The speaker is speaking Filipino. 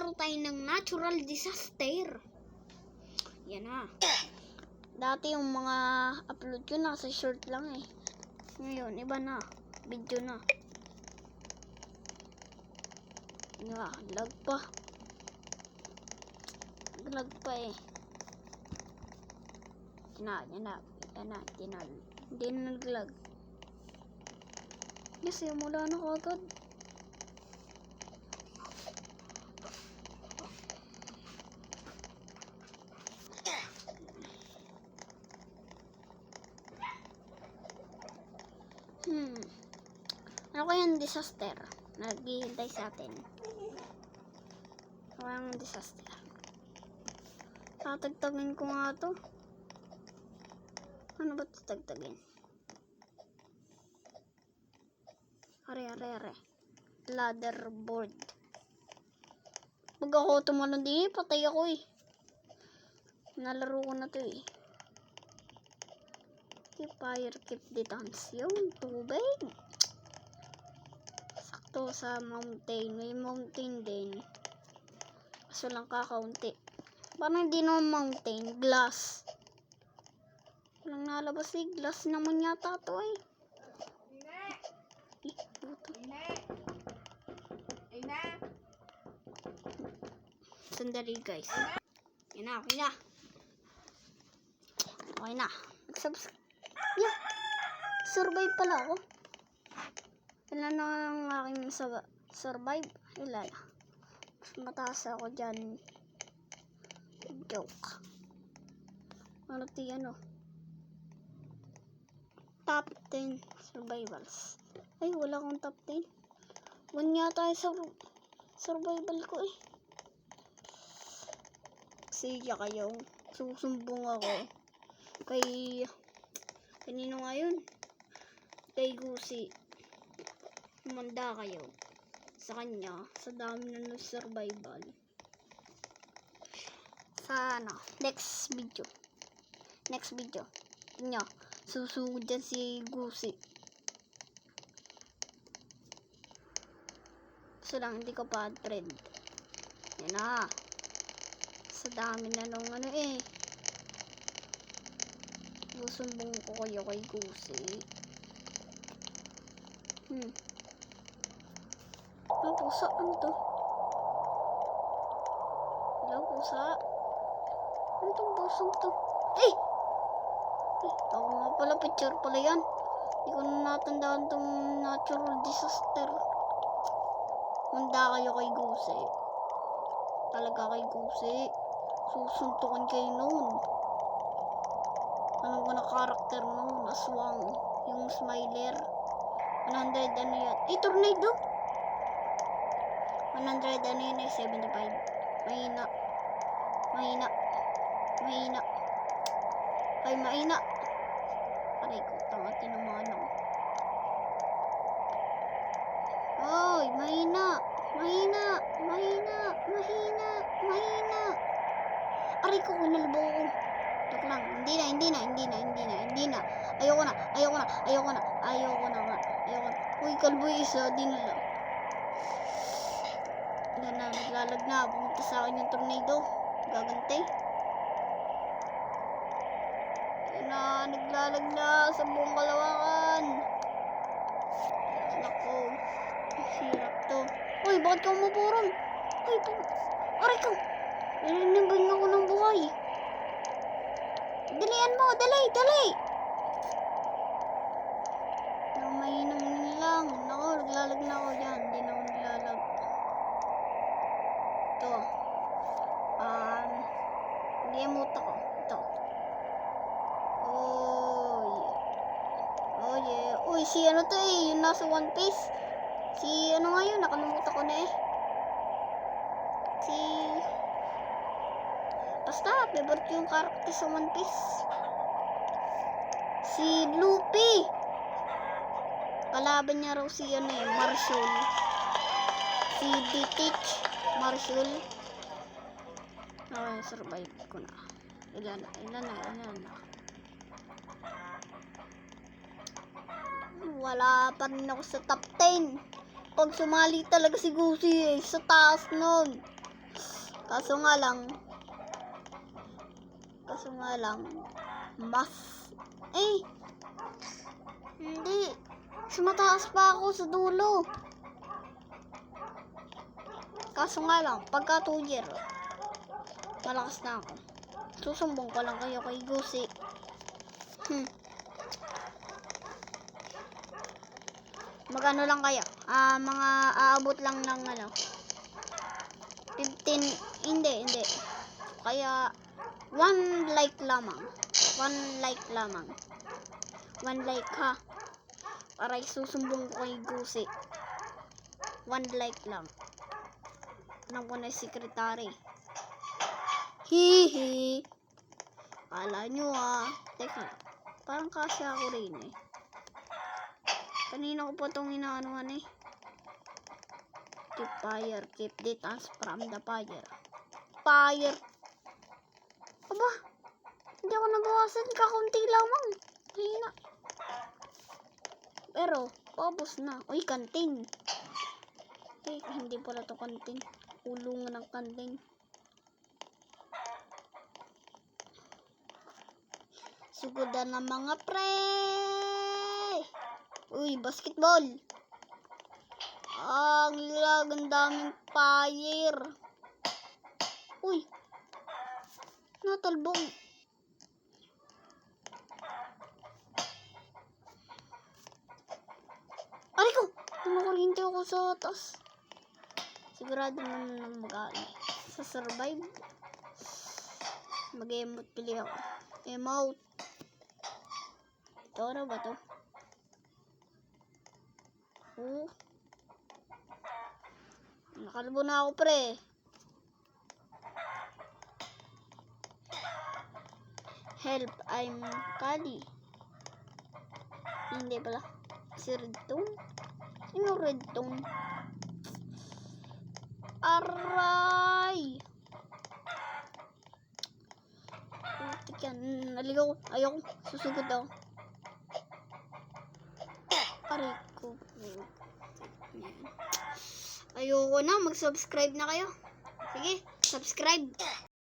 maglaro tayo ng natural disaster. Yan na. Dati yung mga upload ko nasa short lang eh. Ngayon, iba na. Video na. Nga, lag pa. Lag pa eh. Yan na. Hindi na naglag. Yes, mula na ko agad. Ano kayang disaster? Naghihintay sa atin. Ano kayang disaster? Tatagtagin ko nga to. Ano ba tatagtagin? Are. Ladder board. Pag ako tumalon din, patay ako eh. Nalaro ko na to eh. Fire keep distance. Yung tubig. Sakto sa mountain. May mountain din. Kaso lang kakaunti. Parang hindi naman mountain. Glass. Walang nalabas eh. Glass naman yata to eh. Sandali guys. Yan na. Okay na. Subscribe. Yeah. Survive pala ako. Ilan na ang aking survive? Ilan? Mas mataas ako dyan. Joke. Ano top 10 survivals. Ay, wala akong top 10. Wanya tayo sa survival ko eh. Siya kayo. Susumbong ako. Kanino nga yun? Kay Gusi. Umanda kayo sa kanya sa dami na ng survival. Sana next video nyo susugod dyan si Gusi. So lang hindi ko pa friend. Yan na, sa dami na nung ano eh. Susumbong ko kayo kay Gusi. Ano pusa? Ano to? Hello, pusa? Ano tong pusong to? Eh! Ako nga pala, picture pala yan. Hindi ko na natandaan tong natural disaster. Manda kayo kay Gusi. Talaga kay Gusi. Susuntukan kayo noon. Anong na karakter noon? Aswang. Yung smiler. 100 ano yan? Eh, tornado! 100 ano yun eh, 75. Mahina. Ay, mahina. Aray ko, tanga, tinamaan ako. Oy, mahina. Aray ko, kinalbo ko. Tok lang, hindi na. Ayoko na nga. Uy, kalbo isa, di na lang. Yan na, naglalag na. Pumunta sa akin yung tornado. Gagantay. Yan na, naglalag na sa buong Kalawakan. Nako, hirap to. Uy, bakit ka umupuron? Uy, aray ko. Nilinimbang ako ng buhay. Dalian mo, dali. Mainam lang. Nako, naglalag na ako dyan. Hindi na ako naglalag. Ito. Liamut ako. Ito. Oh yeah. Uy, si ano to eh. Yung nasa One Piece. Si ano nga yun. Nakalimutan ko na eh. Basta, favorite yung karakter sa One Piece. Si Luffy. Kalaban niya raw si ano eh, Marshall. Si Ditich, Marshall. Okay, survive ko na. Ilan na. Wala pa rin ako sa top 10. Pag sumali talaga si Gusi eh, sa taas nun. Kaso nga lang, mas, hindi. Mas mataas pa ako sa dulo. Kaso nga lang, pagka 2 year, malakas na ako. Susumbong ko lang kayo kay Gusi. Magano lang kayo? Mga aabot lang ng 15, hindi. Kaya, 1 like lamang. 1 like lamang. 1 like ha. Para isusumbong ko kay Gusi. 1 like lang. Alam ko na yung secretary. Hihi. Kala nyo Teka. Parang kasi ako rin Kanina ko po itong inaanuhan Keep fire. Keep distance from the fire. Fire. Aba. Hindi ako nabawasan. Kakunti lamang. Hina. Pero, paubos na. Uy, kantin. Hindi pala to kantin. Ulungan ng kantin. Sugodan ng mga pre. Uy, basketball. Ang lagang daming fire. Uy. Natalbong. Aray ko. Namakuryente ako sa taas. Sigurado naman na sa survive. Mag-emote pili ako. Emote. Ito na ba to? Nakalbo na ako pre. Help, I'm Kali. Hindi pala. Si Redstone? Sino Redstone? Aray! Putik yan. Naligaw. Ayoko. Susugod ako. Aray ko. Ayoko na. Mag-subscribe na kayo. Sige. Subscribe.